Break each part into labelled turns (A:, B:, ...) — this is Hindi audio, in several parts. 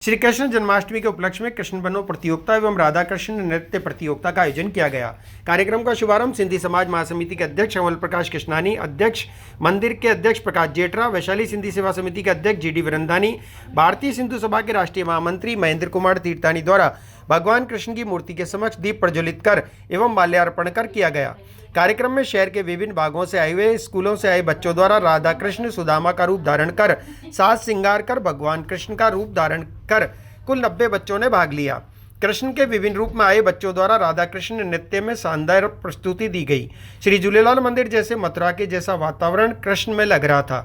A: श्री कृष्ण जन्माष्टमी के उपलक्ष्य में कृष्ण बनो प्रतियोगिता एवं राधा कृष्ण नृत्य प्रतियोगिता का आयोजन किया गया। कार्यक्रम का शुभारंभ सिंधी समाज महासमिति के अध्यक्ष अमल प्रकाश कृष्णानी, अध्यक्ष मंदिर के अध्यक्ष प्रकाश जेठरा, वैशाली सिंधी सेवा समिति के अध्यक्ष जीडी विरंदानी, भारतीय सिंधु सभा के राष्ट्रीय महामंत्री महेंद्र कुमार तीर्थानी द्वारा भगवान कृष्ण की मूर्ति के समक्ष दीप प्रज्वलित कर एवं माल्यार्पण कर किया गया। कार्यक्रम में शहर के विभिन्न भागों से आए हुए स्कूलों से आए बच्चों द्वारा राधा कृष्ण सुदामा का रूप धारण कर साज श्रृंगार कर भगवान कृष्ण का रूप धारण कर कुल 90 बच्चों ने भाग लिया। कृष्ण के विभिन्न रूप में आए बच्चों द्वारा राधा कृष्ण नृत्य में शानदार प्रस्तुति दी गई। श्री झूलेलाल मंदिर जैसे मथुरा के जैसा वातावरण कृष्ण में लग रहा था।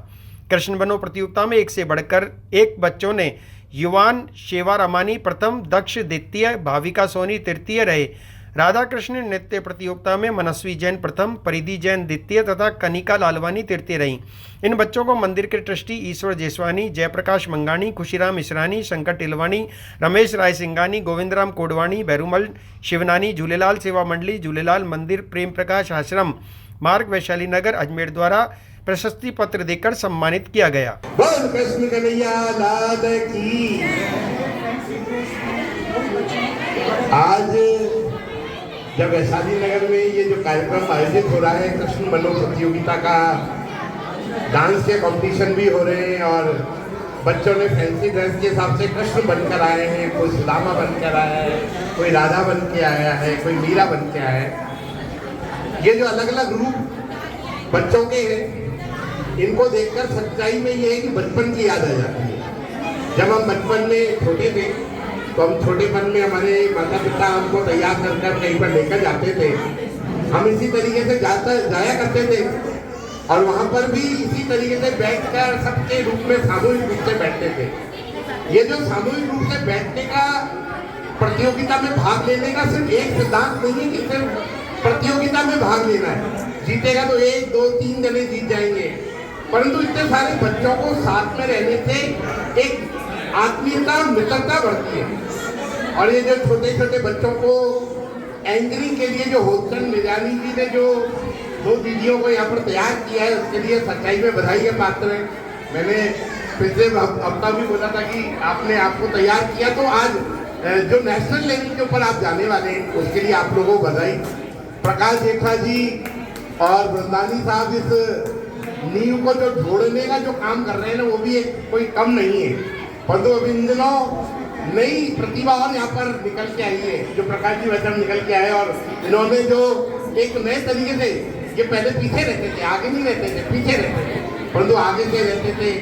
A: कृष्ण बनो प्रतियोगिता में एक से बढ़कर एक बच्चों ने युवान शेवा रमानी प्रथम, दक्ष द्वितीय, भाविका सोनी तृतीय रहे। राधा कृष्ण नृत्य प्रतियोगिता में मनस्वी जैन प्रथम, परिधि जैन द्वितीय तथा कनिका लालवानी तृतीय रहीं। इन बच्चों को मंदिर के ट्रस्टी ईश्वर जेसवानी, जयप्रकाश मंगानी, खुशीराम मिश्रानी, शंकर टिलवानी, रमेश राय सिंगानी, गोविंदराम कोडवाणी, भैरूमल शिवनानी, झूलेलाल सेवा मंडली, झूलेलाल मंदिर, प्रेम प्रकाश आश्रम मार्ग, वैशाली नगर, अजमेर द्वारा प्रशस्ति पत्र देकर सम्मानित किया गया।
B: बोल कृष्ण कन्हैया लाल की। आज जब वैशाली नगर में ये जो कार्यक्रम आयोजित हो रहा है, कृष्ण बनो प्रतियोगिता का, डांस के कंपटीशन भी हो रहे हैं और बच्चों ने फैंसी ड्रेस के हिसाब से कृष्ण बनकर आए हैं। कोई सुदामा बनकर आया है, कोई राधा बन के आया है, कोई मीरा बन के आया है। ये जो अलग अलग रूप बच्चों के हैं, इनको देखकर सच्चाई में ये है कि बचपन की याद आ जाती है। जब हम बचपन में छोटे थे तो हम छोटेपन में हमारे माता पिता हमको तैयार कर कहीं पर लेकर जाते थे। हम इसी तरीके से जाया करते थे और वहाँ पर भी इसी तरीके से बैठकर सबके रूप में सामूहिक रूप से बैठते थे। ये जो सामूहिक रूप से बैठने का, प्रतियोगिता में भाग लेने का सिर्फ एक सिद्धांत नहीं है कि सिर्फ प्रतियोगिता में भाग लेना है, जीतेगा तो 1, 2, 3 जने जीत जाएंगे, परंतु इतने सारे बच्चों को साथ में रहने से एक आत्मीयता और मित्रता बढ़ती है। और ये जो छोटे छोटे बच्चों को एंकरिंग के लिए जो होसन मिजानी जी ने जो 2 दीदियों को यहाँ पर तैयार किया है, उसके लिए सच्चाई में बधाई के पात्र है। मैंने पिछले हफ्ता भी बोला था कि आपने आपको तैयार किया, तो आज जो नेशनल लेवल के ऊपर आप जाने वाले हैं, उसके लिए आप लोगों को बधाई। प्रकाश जेठा जी और वृंदानी साहब इस नींव को जो जोड़ने का जो काम कर रहे हैं ना, वो भी कोई कम नहीं है। परंतु अभी इन दिनों नई प्रतिभा और यहाँ पर निकल के आई है, जो प्रकाश जी वचन निकल के आए और इन्होंने जो एक नए तरीके से, ये पहले पीछे रहते थे, आगे नहीं रहते थे, पीछे रहते थे, परंतु आगे से रहते थे।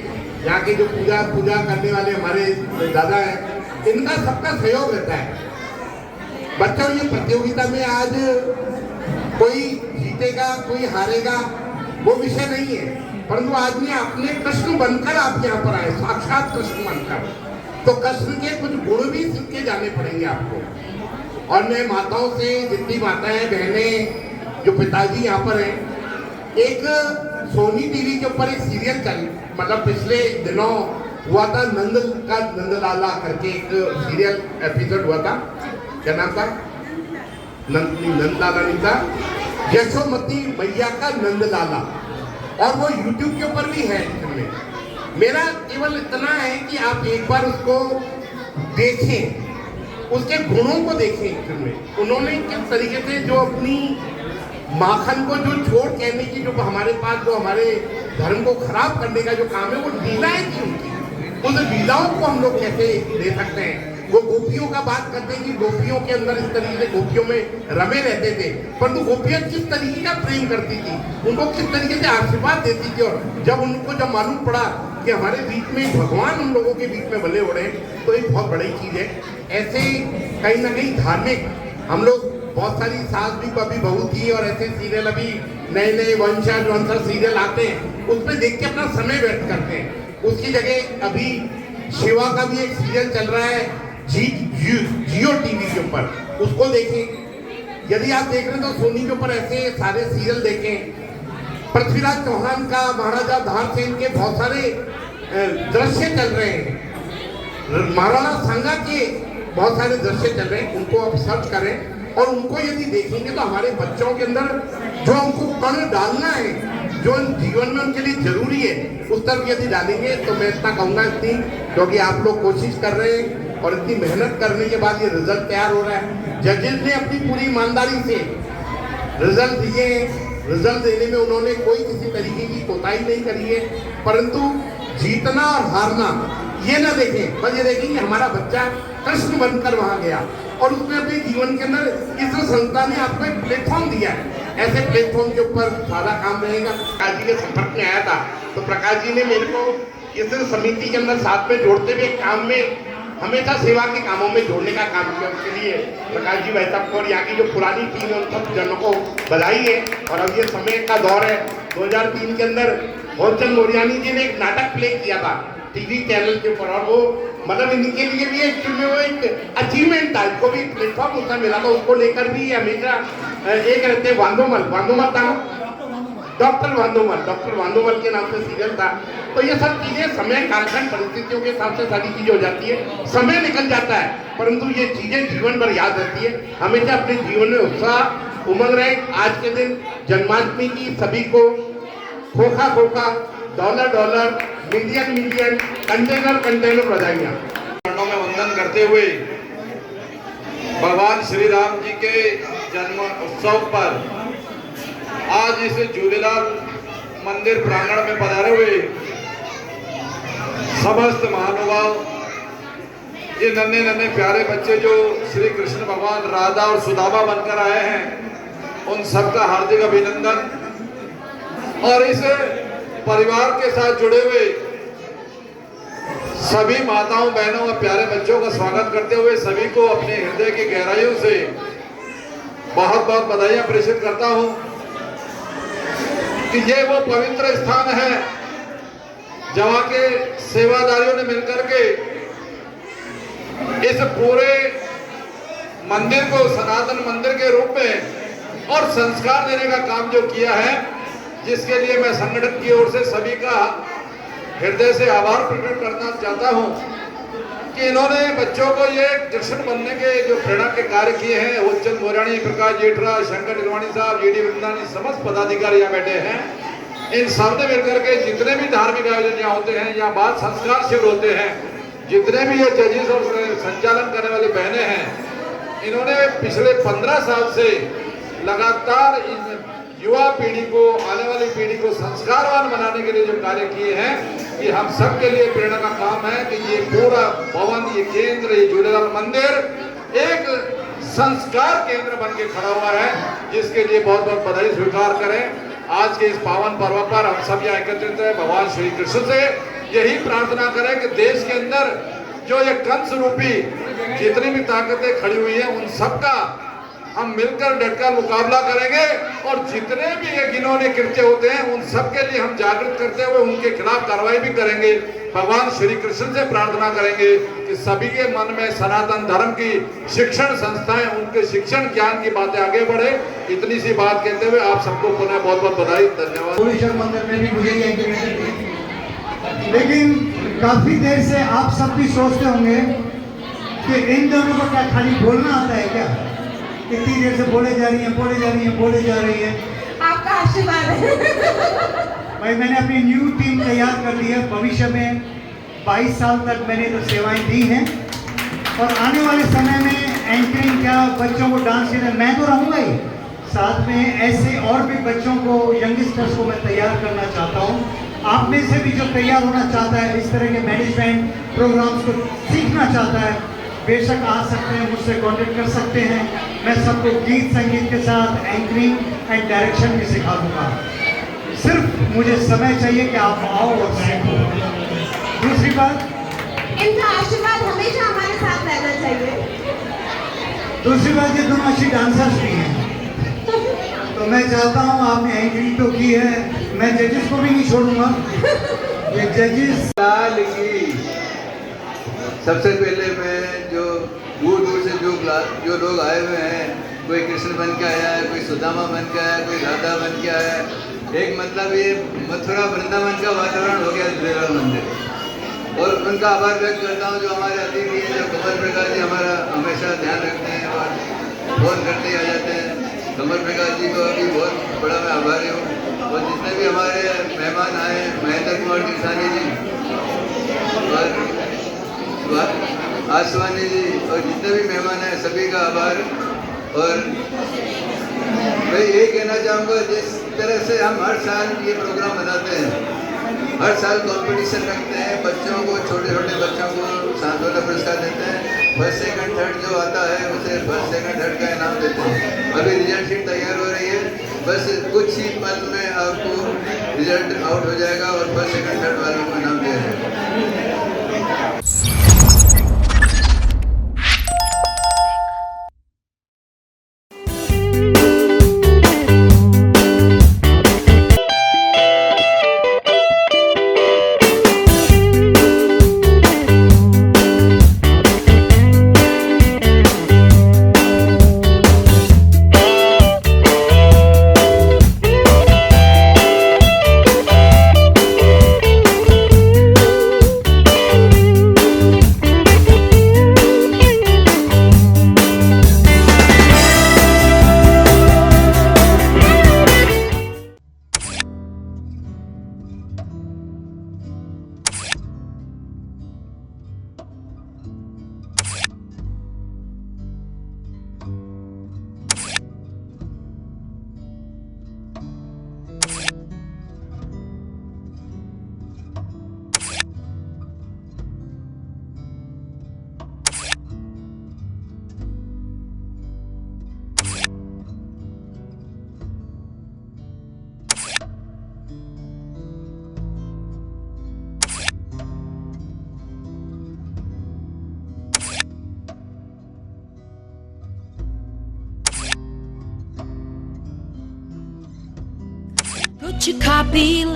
B: यहाँ के जो पूजा करने वाले हमारे दादा हैं, इनका सबका सहयोग रहता है। बच्चों, ये प्रतियोगिता में आज कोई जीतेगा कोई हारेगा वो विषय नहीं है, परंतु आज में अपने कृष्ण बनकर आप यहाँ पर आए, साक्षात कृष्ण बनकर, तो कृष्ण के कुछ गुण भी सीख के जाने पड़ेंगे आपको। और मैं माताओं से, जितनी माताएं बहनें, जो पिताजी यहाँ पर हैं, एक सोनी टीवी के ऊपर एक सीरियल मतलब पिछले दिनों हुआ था, नंदलाला करके एक सीरियल एपिसोड हुआ था। क्या नाम था? नंदलाला नहीं था, यशोमती मैया का नंदलाला, और वो YouTube के ऊपर भी है। मेरा केवल इतना है कि आप एक बार उसको देखें, उसके गुणों को देखें। उन्होंने किस तरीके से जो अपनी माखन को जो छोड़ कहने की, जो हमारे पास जो हमारे धर्म को खराब करने का जो काम है, वो लीलाएं थी उनकी। उन लीलाओं को हम लोग कैसे ले सकते हैं? वो गोपियों का बात करते हैं कि गोपियों के अंदर इस तरीके से गोपियों में रमे रहते थे, परंतु गोपियां किस तरीके का प्रेम करती थी, उनको किस तरीके से आशीर्वाद देती थी। और जब मालूम पड़ा कि हमारे बीच में भगवान हम लोगों के बीच में बने हो रहे हैं, तो एक बहुत बड़ी चीज है। ऐसे कहीं ना कहीं धार्मिक हम लोग बहुत सारी सास भी कभी बहू थी, और ऐसे सीरियल अभी नए वंशज सीरियल आते हैं, उसमें देख के अपना समय व्यर्थ करते हैं। उसकी जगह अभी शिवा का भी एक सीरियल चल रहा है जियो टीवी के ऊपर, उसको देखें। यदि आप देख रहे हैं तो सोनी के ऊपर ऐसे सारे सीरियल देखें। पृथ्वीराज चौहान का, महाराजा धारसेन के बहुत सारे दृश्य चल रहे हैं, महाराणा सांगा के बहुत सारे दृश्य चल रहे हैं, उनको आप सर्च करें और उनको यदि देखेंगे तो हमारे बच्चों के अंदर जो हमको कण डालना है, जो जीवन में उनके लिए जरूरी है, उस तरफ यदि डालेंगे तो मैं इतना कहूँगा, क्योंकि आप लोग कोशिश कर रहे हैं और इतनी मेहनत करने के बाद ये रिजल्ट तैयार हो रहा है। जजेस ने अपनी पूरी ईमानदारी से रिजल्ट दिए। रिजल्ट देने में उन्होंने कोई किसी तरीके की कोताही नहीं करी है, परंतु जीतना और हारना ये ना देखें, बस ये देखें कि हमारा बच्चा कृष्ण बनकर वहां गया और उसने अपने जीवन के अंदर इस संस्था ने आपको एक प्लेटफॉर्म दिया है। ऐसे प्लेटफॉर्म के ऊपर सारा काम रहेगा। प्रकाश जी के संपर्क में आया था तो प्रकाश जी ने मेरे को इस समिति के अंदर साथ में जोड़ते हुए काम में हमेशा सेवा के कामों में जोड़ने का काम किया। उसके लिए प्रकाश जी भाई साहब को और यहाँ की जो पुरानी टीम है उन सब जनों को बधाई है। और अब ये समय का दौर है। 2003 के अंदर भोजचंद मोरियानी जी ने एक नाटक प्ले किया था टीवी चैनल के ऊपर, और वो मतलब इनके लिए भी एक्चुअली वो एक अचीवमेंट था। इसको भी प्लेटफॉर्म उसका मिला था। उसको लेकर भी हमेशा एक रहते वांदोमल था, डॉक्टर वांदोमल के नाम से सीरियल था। तो ये सब चीजें समय कालखंड परिस्थितियों के हिसाब से सारी चीजें हो जाती है, समय निकल जाता है, परंतु ये चीजें जीवन भर याद रहती है। हमेशा अपने जीवन में उत्साह उमंग रहे। आज के दिन जन्माष्टमी की सभी को खोखा डॉलर मिलियन कंटेनर बधाइयाँ।
C: चरणों में वंदन करते हुए भगवान श्री राम जी के जन्म उत्सव पर आज इस झूलेलाल मंदिर प्रांगण में पधारे हुए समस्त महानुभाव, ये नन्हे प्यारे बच्चे जो श्री कृष्ण भगवान राधा और सुदामा बनकर आए हैं, उन सबका हार्दिक अभिनंदन। और इस परिवार के साथ जुड़े हुए सभी माताओं बहनों और प्यारे बच्चों का स्वागत करते हुए सभी को अपने हृदय की गहराइयों से बहुत बहुत बधाइयां प्रेषित करता हूं कि ये वो पवित्र स्थान है जहां के सेवादारियों ने मिलकर के इस पूरे मंदिर को सनातन मंदिर के रूप में और संस्कार देने का काम जो किया है, जिसके लिए मैं संगठन की ओर से सभी का हृदय से आभार प्रकट करना चाहता हूं कि इन्होंने बच्चों को ये कृष्ण बनने के जो प्रेरणा के कार्य किए हैं। भोजचंद मोरियानी, प्रकाश जेठरा, शंकर निर्वाणी साहब, जीडी वृंदानी, समस्त पदाधिकारी यहाँ बैठे हैं। इन सब ने मिलकर के जितने भी धार्मिक आयोजन यहाँ होते हैं, यहाँ बाल संस्कार शिविर होते हैं, जितने भी ये जजेस और संचालन करने वाली बहनें हैं, इन्होंने पिछले 15 साल से लगातार युवा पीढ़ी को, आने वाली पीढ़ी को संस्कारवान बनाने के लिए जो कार्य किए हैं, ये हम सब के लिए प्रेरणा का काम है कि ये पूरा भवन, ये केंद्र, ये झूलेलाल मंदिर एक संस्कार केंद्र बन के खड़ा हुआ है, जिसके लिए बहुत बहुत बधाई स्वीकार करें। आज के इस पावन पर्व पर हम सब यहाँ एकत्रित हैं। भगवान श्री कृष्ण से यही प्रार्थना करें कि देश के अंदर जो ये कंस रूपी जितनी भी ताकतें खड़ी हुई हैं, उन सबका हम मिलकर डटकर मुकाबला करेंगे और जितने भी ये घिनौने कृत्य होते हैं, उन सब के लिए हम जागृत करते हुए उनके खिलाफ कार्रवाई भी करेंगे। भगवान श्री कृष्ण से प्रार्थना करेंगे कि सभी के मन में सनातन धर्म की शिक्षण संस्थाएं, उनके शिक्षण ज्ञान की बातें आगे बढ़े। इतनी सी बात कहते हुए आप सबको पुनः बहुत बहुत बधाई, धन्यवाद।
D: भुवनेश्वर मंदिर में भी मुझे ये इंटीमेशन दी, लेकिन काफी देर से आप सब भी सोचते होंगे कि इन दोनों को क्या खाली बोलना आता है क्या? इतनी देर से बोले जा रही है।
E: आपका आशीर्वाद है।
D: भाई मैंने अपनी न्यू टीम तैयार कर ली है। भविष्य में 22 साल तक मैंने तो सेवाएं दी हैं और आने वाले समय में एंकरिंग क्या, बच्चों को डांस सिखाना, मैं तो रहूँगा ही, साथ में ऐसे और भी बच्चों को, यंगस्टर्स को मैं तैयार करना चाहता हूँ। आप में से भी जो तैयार होना चाहता है, इस तरह के मैनेजमेंट प्रोग्राम्स को सीखना चाहता है, बेशक आ सकते हैं, मुझसे कांटेक्ट कर सकते हैं। मैं सबको गीत संगीत के साथ एंकरिंग एंड डायरेक्शन भी सिखा दूंगा। सिर्फ मुझे समय चाहिए कि आप आओ और सीखो। दूसरी बात,
E: इनका आशीर्वाद हमेशा हमारे साथ रहना चाहिए।
D: दूसरी बात, ये दोनों अच्छी डांसर्स भी हैं, तो मैं चाहता हूँ, आपने एंकरिंग तो की है, मैं जजेस को भी नहीं छोड़ूंगा। ये जजेस
F: सबसे पहले मैं जो दूर से जो लोग आए हुए हैं, कोई कृष्ण बन के आया है, कोई सुदामा बन के आया है, कोई राधा बन के आया है, एक मतलब ये मथुरा वृंदावन का वातावरण हो गया झूलेलाल मंदिर। और उनका आभार व्यक्त करता हूँ जो हमारे अतिथि हैं, जो कमल प्रकाश जी हमारा हमेशा ध्यान रखते हैं और फोन करते आ जाते हैं। कमल प्रकाश जी को अभी बहुत बड़ा मैं आभारी हूँ। और जितने भी हमारे मेहमान आए, महेंद्र कुमार किसानी जी और आसवानी जी और जितने भी मेहमान हैं सभी का आभार। और मैं यही कहना चाहूँगा, जिस तरह से हम हर साल ये प्रोग्राम बनाते हैं, हर साल कंपटीशन रखते हैं, बच्चों को, छोटे छोटे बच्चों को सांत्वना पुरस्कार देते हैं। फर्स्ट सेकंड थर्ड जो आता है उसे फर्स्ट सेकंड थर्ड का इनाम देते हैं। अभी रिजल्ट शीट तैयार हो रही है, बस कुछ ही पल में आपको रिजल्ट आउट हो जाएगा और फर्स्ट सेकंड थर्ड वालों को इनाम दिया जाएगा।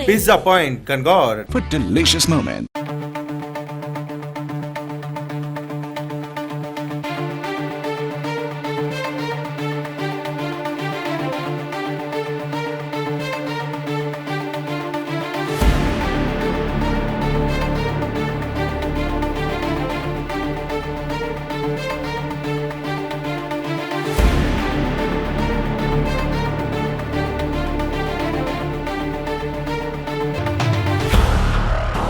G: Pizza Point, Kangor.
H: For delicious moments.